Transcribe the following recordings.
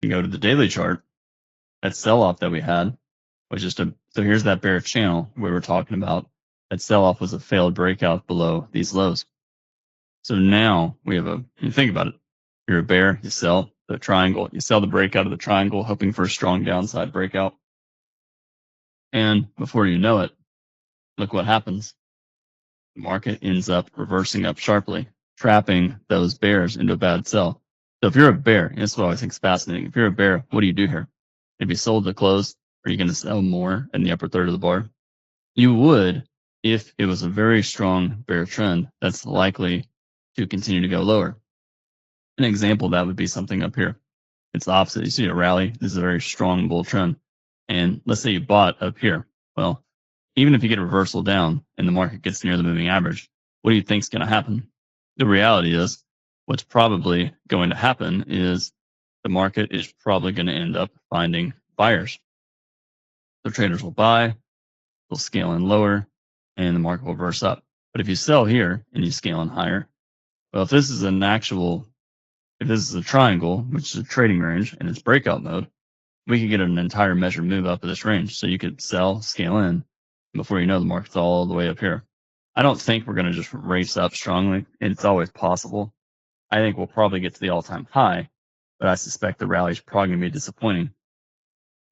and go to the daily chart, that sell-off that we had was just so here's that bearish channel we were talking about. That sell-off was a failed breakout below these lows. So now we have you think about it. You're a bear, you sell the triangle, you sell the breakout of the triangle, hoping for a strong downside breakout. And before you know it, look what happens. The market ends up reversing up sharply, trapping those bears into a bad sell. So if you're a bear, and this is what I always think is fascinating. If you're a bear, what do you do here? If you sold the close, are you going to sell more in the upper third of the bar? You would if it was a very strong bear trend that's likely to continue to go lower. An example of that would be something up here. It's the opposite. You see a rally. This is a very strong bull trend. And let's say you bought up here. Well, even if you get a reversal down and the market gets near the moving average, what do you think is going to happen? The reality is what's probably going to happen is the market is probably going to end up finding buyers. So traders will buy, they'll scale in lower, and the market will reverse up. But if you sell here and you scale in higher, well, if this is a triangle, which is a trading range and it's breakout mode, we could get an entire measured move up of this range. So you could sell, scale in, and before you know, the market's all the way up here. I don't think we're going to just race up strongly. It's always possible. I think we'll probably get to the all-time high, but I suspect the rally is probably going to be disappointing.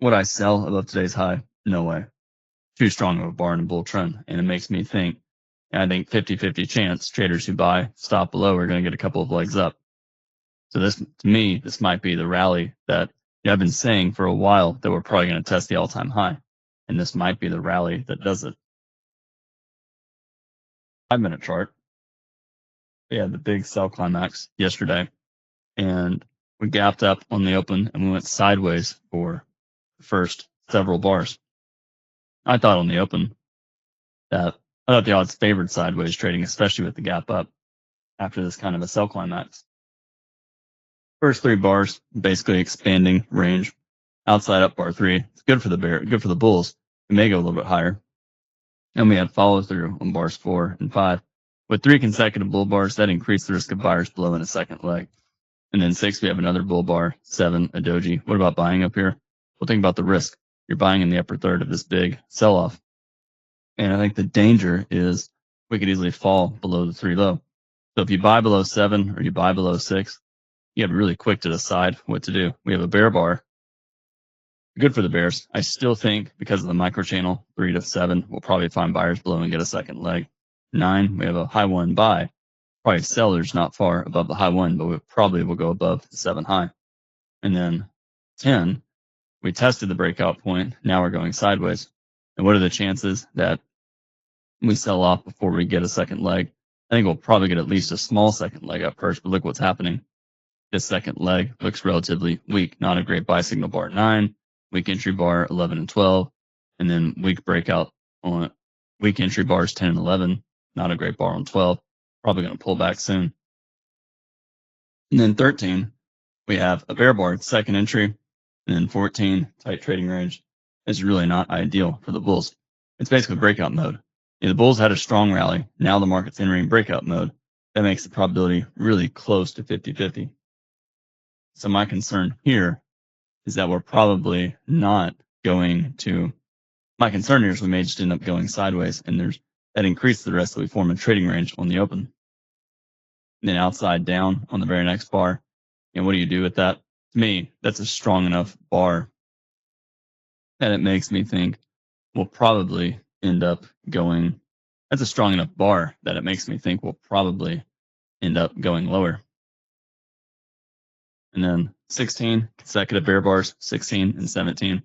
Would I sell above today's high? No way. Too strong of a bar in a bull trend. And it makes me think, I think 50-50 chance traders who buy stop below are going to get a couple of legs up. So this, to me, this might be the rally that I've been saying for a while that we're probably going to test the all-time high. And this might be the rally that does it. 5-minute chart. We had the big sell climax yesterday, and we gapped up on the open and we went sideways for the first several bars. I thought on the open that the odds favored sideways trading, especially with the gap up after this kind of a sell climax. First 3 bars, basically expanding range. Outside up bar 3. It's good for the bear, good for the bulls. We may go a little bit higher. And we had follow through on bars 4 and 5. With 3 consecutive bull bars, that increased the risk of buyers below in a second leg. And then 6, we have another bull bar, 7, a doji. What about buying up here? Well, think about the risk. You're buying in the upper third of this big sell-off. And I think the danger is we could easily fall below the 3 low. So if you buy below 7 or you buy below 6, you have really quick to decide what to do. We have a bear bar. Good for the bears. I still think because of the micro channel, 3 to 7, we'll probably find buyers below and get a second leg. 9, we have a high 1 buy. Probably sellers not far above the high 1, but we probably will go above the 7 high. And then 10, we tested the breakout point. Now we're going sideways. And what are the chances that we sell off before we get a second leg? I think we'll probably get at least a small second leg up first, but look what's happening. This second leg looks relatively weak. Not a great buy signal bar 9, weak entry bar 11 and 12, and then weak breakout on weak entry bars 10 and 11. Not a great bar on 12. Probably going to pull back soon. And then 13, we have a bear bar, second entry, and then 14, tight trading range. It's really not ideal for the bulls. It's basically breakout mode. The bulls had a strong rally. Now the market's entering breakout mode. That makes the probability really close to 50-50. So my concern here is that we're probably not going to, my concern here is we may just end up going sideways, and that increases the risk that we form a trading range on the open. And then outside down on the very next bar. And what do you do with that? To me, that's a strong enough bar that it makes me think we'll probably end up going, that's a strong enough bar that it makes me think we'll probably end up going lower. And then 16 consecutive bear bars, 16 and 17.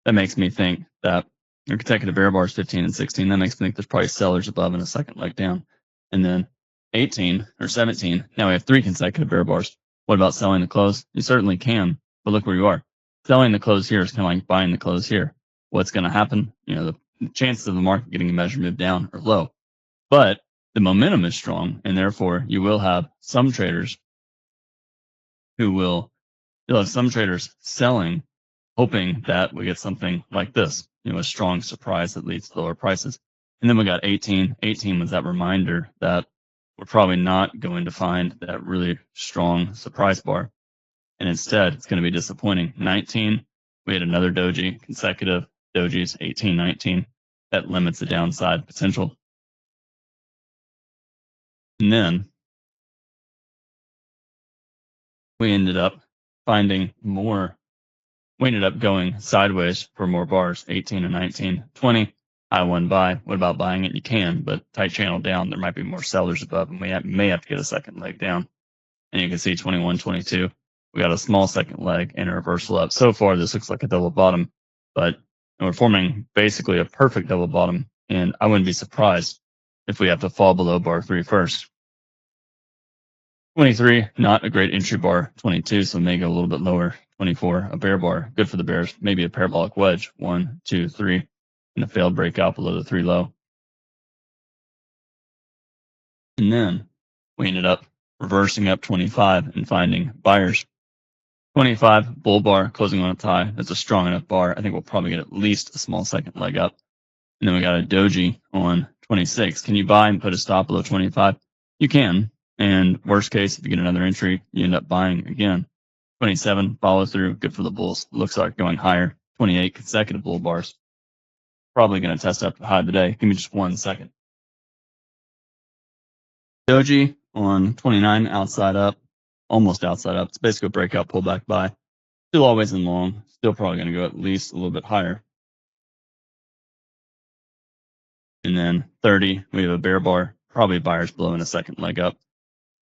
That makes me think that consecutive bear bars, 15 and 16. That makes me think there's probably sellers above and a second leg down. And then 18 or 17. Now we have 3 consecutive bear bars. What about selling the close? You certainly can, but look where you are. Selling the close here is kind of like buying the close here. What's going to happen? The chances of the market getting a measured move down are low, but the momentum is strong, and therefore you will have some traders you'll have some traders selling, hoping that we get something like this, a strong surprise that leads to lower prices. And then we got 18. 18 was that reminder that we're probably not going to find that really strong surprise bar. and instead it's going to be disappointing. 19, we had another doji, consecutive dojis, 18, 19. That limits the downside potential. And then we ended up finding more. We ended up going sideways for more bars, 18 and 19, 20. I won buy. What about buying it? You can, but tight channel down, there might be more sellers above, and we may have to get a second leg down. And you can see 21, 22. We got a small second leg and a reversal up. So far, this looks like a double bottom, but we're forming basically a perfect double bottom. And I wouldn't be surprised if we have to fall below bar 3 first. 23, not a great entry bar. 22, so may go a little bit lower. 24, a bear bar, good for the bears. Maybe a parabolic wedge. 1, 2, 3, and a failed breakout below the 3 low. And then we ended up reversing up 25 and finding buyers. 25, bull bar, closing on its high. That's a strong enough bar. I think we'll probably get at least a small second leg up. And then we got a doji on 26. Can you buy and put a stop below 25? You can. And worst case, if you get another entry, you end up buying again. 27, follow through, good for the bulls. Looks like going higher. 28, consecutive bull bars. Probably going to test up the high today. Give me just 1 second. Doji on 29, outside up, almost outside up. It's basically a breakout pullback buy. Still always in long. Still probably going to go at least a little bit higher. And then 30, we have a bear bar. Probably buyers below in a second leg up.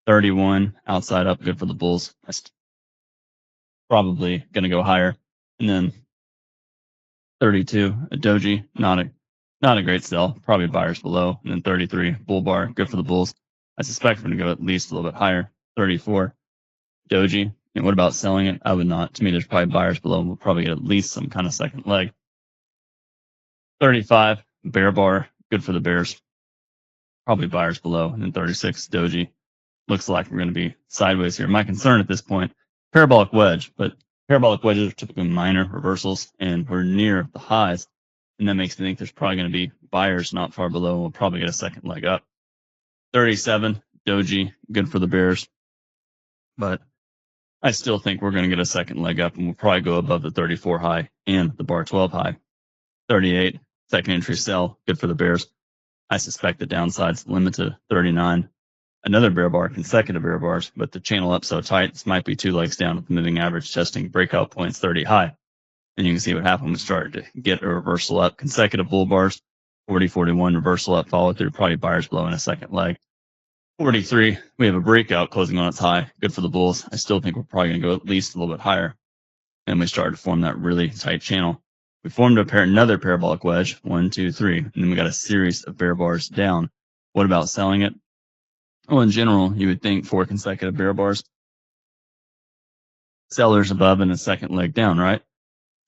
31, outside up, good for the bulls. That's probably going to go higher. And then 32, a doji, not a great sell. Probably buyers below. And then 33, bull bar, good for the bulls. I suspect we're going to go at least a little bit higher. 34, doji. And what about selling it? I would not. To me, there's probably buyers below, and we'll probably get at least some kind of second leg. 35, bear bar, good for the bears. Probably buyers below. And then 36, doji. Looks like we're going to be sideways here. My concern at this point, parabolic wedge, but parabolic wedges are typically minor reversals, and we're near the highs. And that makes me think there's probably going to be buyers not far below. We'll probably get a second leg up. 37, doji, good for the bears. But I still think we're going to get a second leg up, and we'll probably go above the 34 high and the bar 12 high. 38, second entry sell, good for the bears. I suspect the downside's limited. 39, another bear bar, consecutive bear bars, but the channel up so tight, this might be 2 legs down with the moving average testing breakout points 30 high. And you can see what happened. We started to get a reversal up, consecutive bull bars, 40, 41, reversal up, follow through, probably buyers below in a second leg. 43, we have a breakout closing on its high, good for the bulls. I still think we're probably going to go at least a little bit higher. And we started to form that really tight channel. We formed another parabolic wedge, 1, 2, 3, and then we got a series of bear bars down. What about selling it? Well, in general, you would think 4 consecutive bear bars. Sellers above and a second leg down, right?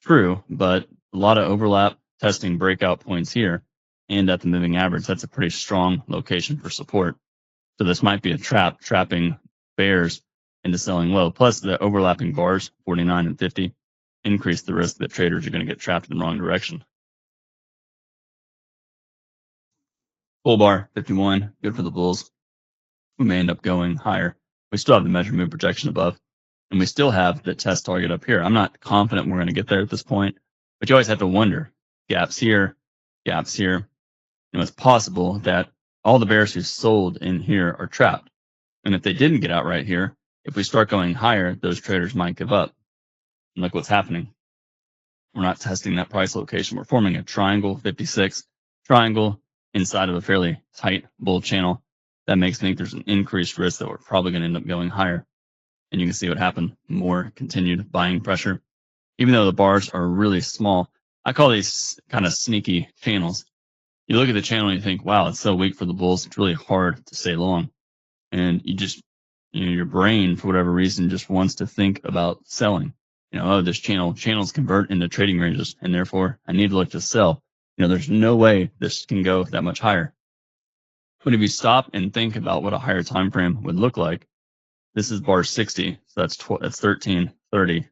True, but a lot of overlap testing breakout points here and at the moving average. That's a pretty strong location for support. So this might be a trap, trapping bears into selling low. Plus the overlapping bars, 49 and 50, increase the risk that traders are going to get trapped in the wrong direction. Bull bar, 51, good for the bulls. We may end up going higher. We still have the measure move projection above, and we still have the test target up here. I'm not confident we're going to get there at this point, but you always have to wonder. Gaps here, gaps here. It's possible that all the bears who sold in here are trapped. And if they didn't get out right here, if we start going higher, those traders might give up. And look what's happening. We're not testing that price location. We're forming a triangle, 56, triangle inside of a fairly tight bull channel. That makes me think there's an increased risk that we're probably going to end up going higher. And you can see what happened. More continued buying pressure. Even though the bars are really small, I call these kind of sneaky channels. You look at the channel and you think, wow, it's so weak for the bulls. It's really hard to stay long. And you just, your brain, for whatever reason, just wants to think about selling. Oh, this channels convert into trading ranges, and therefore I need to look to sell. There's no way this can go that much higher. But if you stop and think about what a higher time frame would look like, this is bar 60, so that's 13, 30.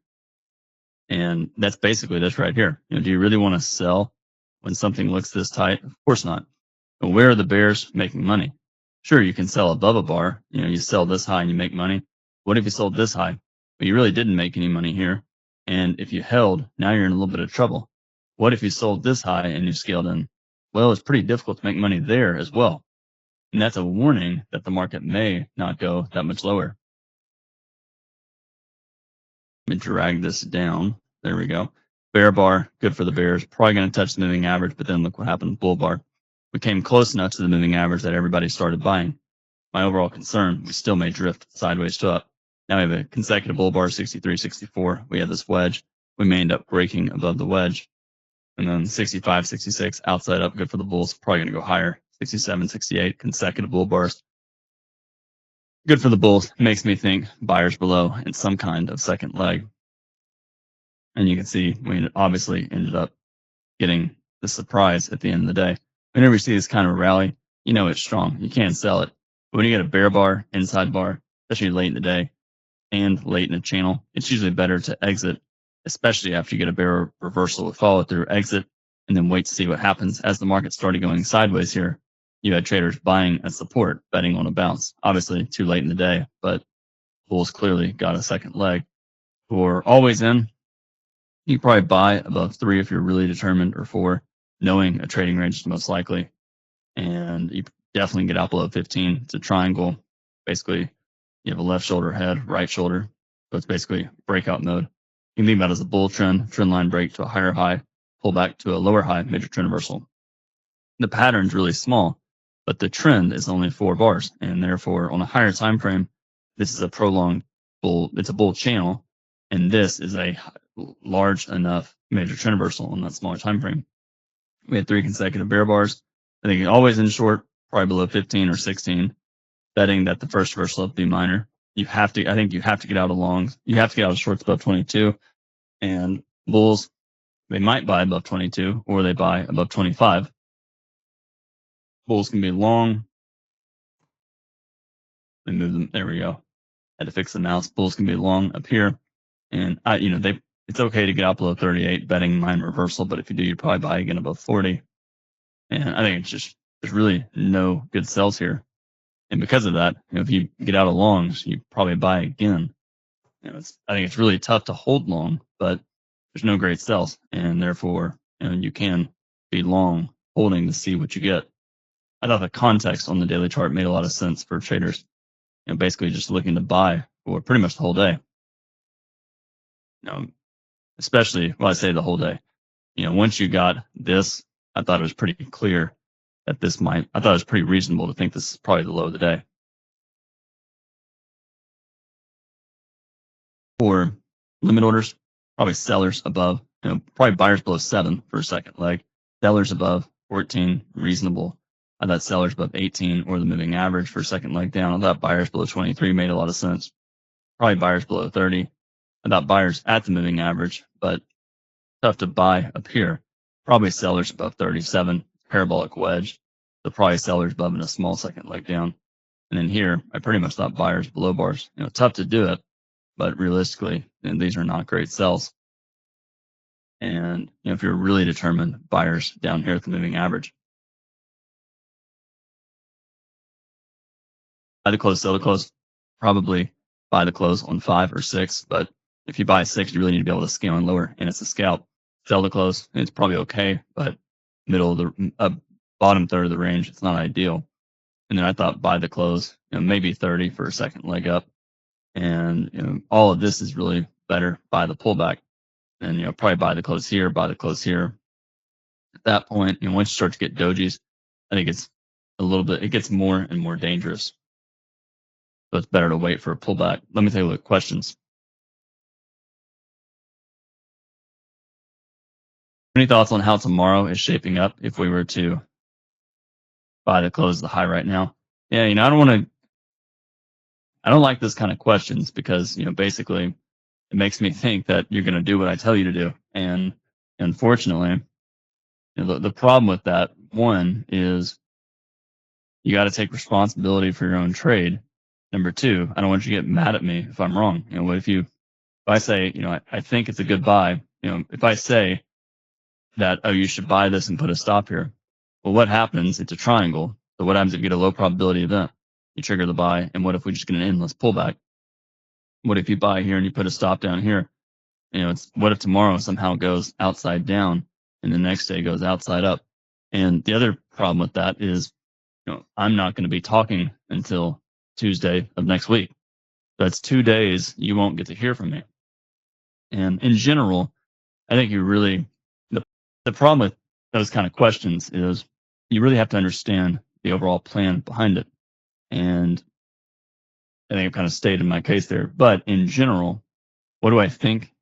And that's basically this right here. Do you really want to sell when something looks this tight? Of course not. But where are the bears making money? Sure, you can sell above a bar. You sell this high and you make money. What if you sold this high? but you really didn't make any money here. And if you held, now you're in a little bit of trouble. What if you sold this high and you scaled in? Well, it's pretty difficult to make money there as well. And that's a warning that the market may not go that much lower. Let me drag this down. There we go. Bear bar, good for the bears. Probably going to touch the moving average, but then look what happened. Bull bar. We came close enough to the moving average that everybody started buying. My overall concern, we still may drift sideways to up. Now we have a consecutive bull bar, 63, 64. We have this wedge. We may end up breaking above the wedge. And then 65, 66, outside up, good for the bulls. Probably going to go higher. 67, 68, consecutive bull bars. Good for the bulls. Makes me think buyers below in some kind of second leg. And you can see we obviously ended up getting the surprise at the end of the day. Whenever you see this kind of rally, you know it's strong. You can't sell it. But when you get a bear bar, inside bar, especially late in the day and late in the channel, it's usually better to exit, especially after you get a bear reversal with follow through, exit, and then wait to see what happens. As the market started going sideways here, you had traders buying at support, betting on a bounce. Obviously, too late in the day, but bulls clearly got a second leg. For always in, you probably buy above 3 if you're really determined, or 4, knowing a trading range is most likely. And you definitely get out below 15. It's a triangle. Basically, you have a left shoulder head, right shoulder. So it's basically breakout mode. You can think about it as a bull trend line break to a higher high, pull back to a lower high, major trend reversal. The pattern's really small, but the trend is only 4 bars. And therefore, on a higher time frame, this is a prolonged bull. It's a bull channel. And this is a large enough major trend reversal on that smaller time frame. We had 3 consecutive bear bars. I think always in short, probably below 15 or 16, betting that the first reversal will be minor. I think you have to get out of longs. You have to get out of shorts above 22. And bulls, they might buy above 22 or they buy above 25. Bulls can be long. Let me move them. There we go. Had to fix the mouse. Bulls can be long up here. And it's okay to get out below 38, betting minor reversal. But if you do, you'd probably buy again above 40. And I think there's really no good sells here. And because of that, if you get out of longs, you probably buy again. I think it's really tough to hold long, but there's no great sells. And therefore, you can be long holding to see what you get. I thought the context on the daily chart made a lot of sense for traders. Basically just looking to buy for pretty much the whole day. Especially, I say the whole day. Once you got this, I thought it was pretty clear that I thought it was pretty reasonable to think this is probably the low of the day. For limit orders, probably sellers above, probably buyers below 7 for a second leg. Sellers above 14, reasonable. I thought sellers above 18 or the moving average for a second leg down. I thought buyers below 23 made a lot of sense. Probably buyers below 30. I thought buyers at the moving average, but tough to buy up here. Probably sellers above 37, parabolic wedge. So probably sellers above in a small second leg down. And then here, I pretty much thought buyers below bars. Tough to do it, but realistically, these are not great sells. And if you're really determined, buyers down here at the moving average. Buy the close, sell the close. Probably buy the close on 5 or 6, but if you buy 6, you really need to be able to scale in lower, and it's a scalp. Sell the close, it's probably okay, but middle of the bottom third of the range, it's not ideal. And then I thought buy the close, maybe 30 for a second leg up, and all of this is really better. Buy the pullback, and probably buy the close here, buy the close here. At that point, once you start to get dojis, I think it's it gets more and more dangerous. So it's better to wait for a pullback. Let me take a look at questions. Any thoughts on how tomorrow is shaping up if we were to buy the close of the high right now? Yeah, I don't like this kind of questions because, basically it makes me think that you're going to do what I tell you to do. And unfortunately, the problem with that, one, is you got to take responsibility for your own trade. Number 2, I don't want you to get mad at me if I'm wrong. If I say, I think it's a good buy, if I say that, oh, you should buy this and put a stop here. Well, what happens? It's a triangle. So what happens if you get a low probability event? You trigger the buy, and what if we just get an endless pullback? What if you buy here and you put a stop down here? It's what if tomorrow somehow goes outside down and the next day goes outside up? And the other problem with that is, I'm not going to be talking until Tuesday of next week. That's 2 days you won't get to hear from me. And in general, I think the problem with those kind of questions is you really have to understand the overall plan behind it. And I think I've kind of stated my case there. But in general, what do I think?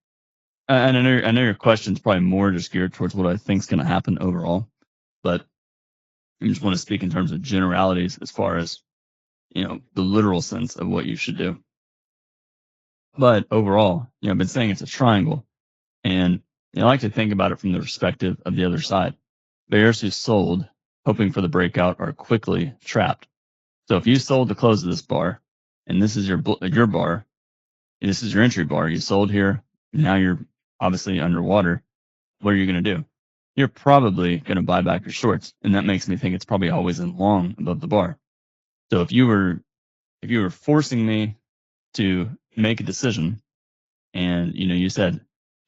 And I know your question's probably more just geared towards what I think is going to happen overall. But I just want to speak in terms of generalities as far as, the literal sense of what you should do. But overall, I've been saying it's a triangle. And I like to think about it from the perspective of the other side. Bears who sold, hoping for the breakout, are quickly trapped. So if you sold the close of this bar, and this is your bar, this is your entry bar, you sold here, now you're obviously underwater. What are you going to do? You're probably going to buy back your shorts, and that makes me think it's probably always in long above the bar. So if you were forcing me to make a decision, and you said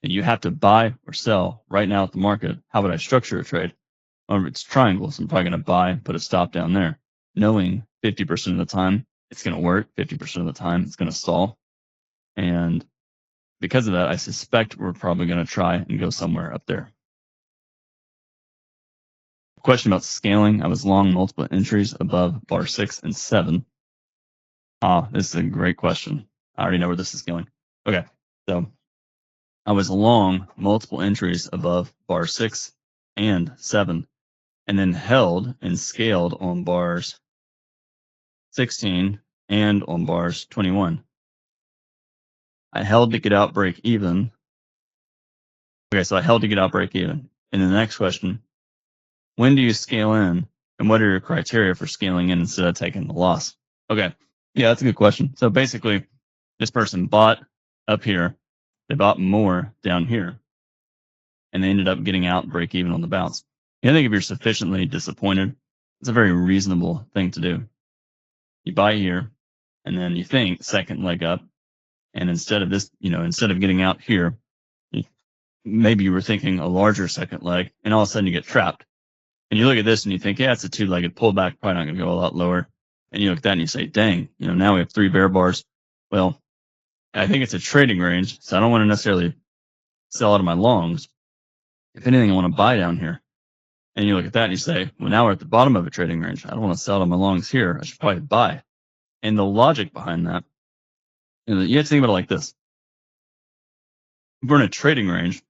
that you have to buy or sell right now at the market, how would I structure a trade? Well, it's triangles. I'm probably going to buy, put a stop down there, knowing 50% of the time it's going to work, 50% of the time it's going to stall. And because of that, I suspect we're probably going to try and go somewhere up there. Question about scaling. I was long multiple entries above bar 6 and 7. This is a great question. I already know where this is going. Okay, so I was long multiple entries above bar 6 and 7, and then held and scaled on bars 16 and on bars 21. I held to get out break even. Okay, so I held to get out break even. And the next question, when do you scale in, and what are your criteria for scaling in instead of taking the loss? Okay, yeah, that's a good question. So basically, this person bought up here, they bought more down here, and they ended up getting out break even on the bounce. I think if you're sufficiently disappointed, it's a very reasonable thing to do. You buy here, and then you think second leg up, and instead of this, instead of getting out here, maybe you were thinking a larger second leg, and all of a sudden you get trapped. And you look at this and you think, yeah, it's a two-legged pullback, probably not going to go a lot lower. And you look at that and you say, dang, now we have 3 bear bars. Well, I think it's a trading range, so I don't want to necessarily sell out of my longs. If anything, I want to buy down here. And you look at that and you say, well, now we're at the bottom of a trading range. I don't want to sell out of my longs here. I should probably buy. And the logic behind that, you have to think about it like this. If we're in a trading range,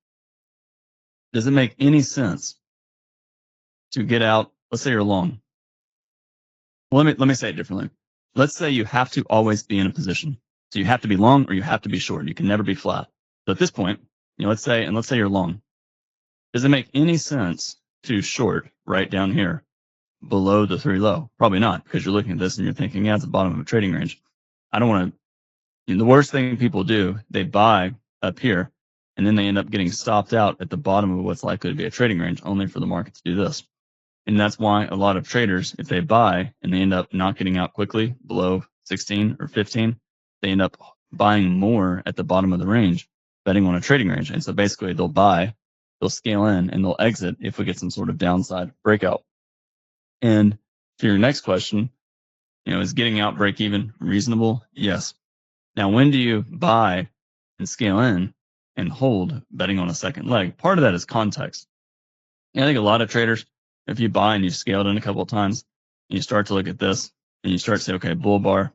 does it make any sense to get out? Let's say you're long. Well, let me say it differently. Let's say you have to always be in a position. So you have to be long or you have to be short. You can never be flat. So at this point, let's say you're long. Does it make any sense to short right down here below the 3 low? Probably not, because you're looking at this and you're thinking, yeah, it's the bottom of a trading range. I don't want to, the worst thing people do, they buy up here and then they end up getting stopped out at the bottom of what's likely to be a trading range, only for the market to do this. And that's why a lot of traders, if they buy and they end up not getting out quickly below 16 or 15, they end up buying more at the bottom of the range, betting on a trading range. And so basically they'll buy, they'll scale in, and they'll exit if we get some sort of downside breakout. And to your next question, is getting out break even reasonable? Yes. Now, when do you buy and scale in and hold betting on a second leg? Part of that is context. And I think a lot of traders, if you buy and you've scaled in a couple of times, and you start to look at this and you start to say, okay, bull bar.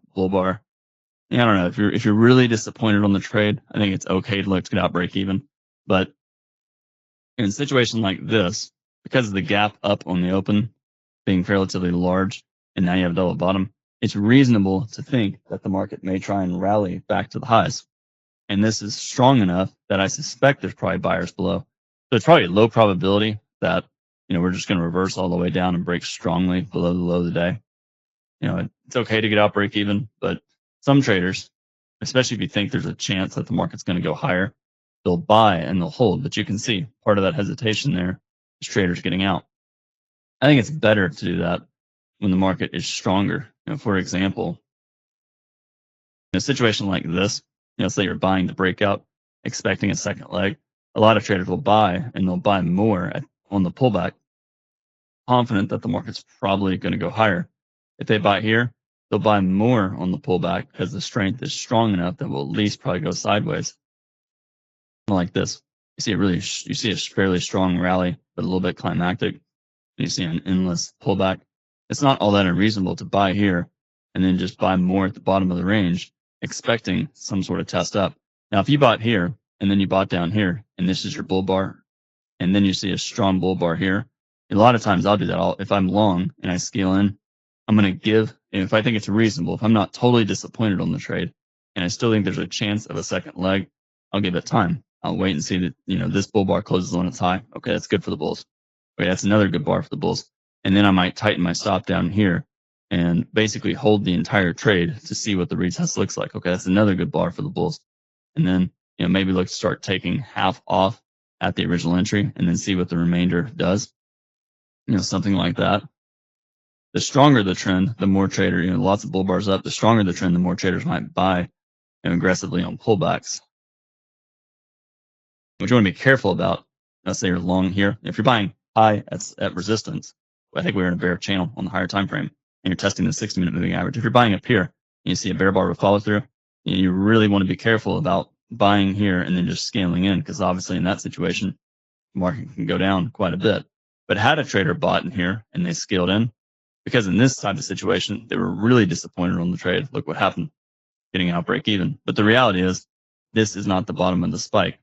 Yeah, I don't know. If you're really disappointed on the trade, I think it's okay to look to get out break even. But in a situation like this, because of the gap up on the open being relatively large, and now you have double bottom, it's reasonable to think that the market may try and rally back to the highs. And this is strong enough that I suspect there's probably buyers below. So it's probably a low probability that, we're just going to reverse all the way down and break strongly below the low of the day. It's okay to get out break even, but some traders, especially if you think there's a chance that the market's going to go higher, they'll buy and they'll hold. But you can see part of that hesitation there is traders getting out. I think it's better to do that when the market is stronger. For example, in a situation like this, say you're buying the breakout, expecting a second leg. A lot of traders will buy and they'll buy more on the pullback, confident that the market's probably going to go higher. If they buy here, they'll buy more on the pullback because the strength is strong enough that will at least probably go sideways. Like this, you see a fairly strong rally, but a little bit climactic. You see an endless pullback. It's not all that unreasonable to buy here and then just buy more at the bottom of the range, expecting some sort of test up. Now, if you bought here and then you bought down here, and this is your bull bar, and then you see a strong bull bar here, a lot of times I'll do that. If I'm long and I scale in, I'm going to give, and if I think it's reasonable, if I'm not totally disappointed on the trade, and I still think there's a chance of a second leg, I'll give it time. I'll wait and see that, this bull bar closes on its high. Okay, that's good for the bulls. Okay, that's another good bar for the bulls. And then I might tighten my stop down here and basically hold the entire trade to see what the retest looks like. Okay, that's another good bar for the bulls. And then, maybe look to start taking half off at the original entry and then see what the remainder does. Something like that. The stronger the trend, the more lots of bull bars up, the stronger the trend, the more traders might buy aggressively on pullbacks. What you want to be careful about, let's say you're long here. If you're buying high at resistance, I think we're in a bear channel on the higher time frame, and you're testing the 60-minute moving average. If you're buying up here and you see a bear bar with follow through, you really want to be careful about buying here and then just scaling in, because obviously in that situation, the market can go down quite a bit. But had a trader bought in here and they scaled in, because in this type of situation, they were really disappointed on the trade. Look what happened, getting out break even. But the reality is, this is not the bottom of the spike.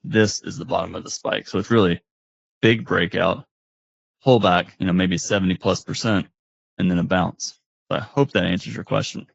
This is the bottom of the spike. So it's really big breakout, pullback, maybe 70+%, and then a bounce. So I hope that answers your question.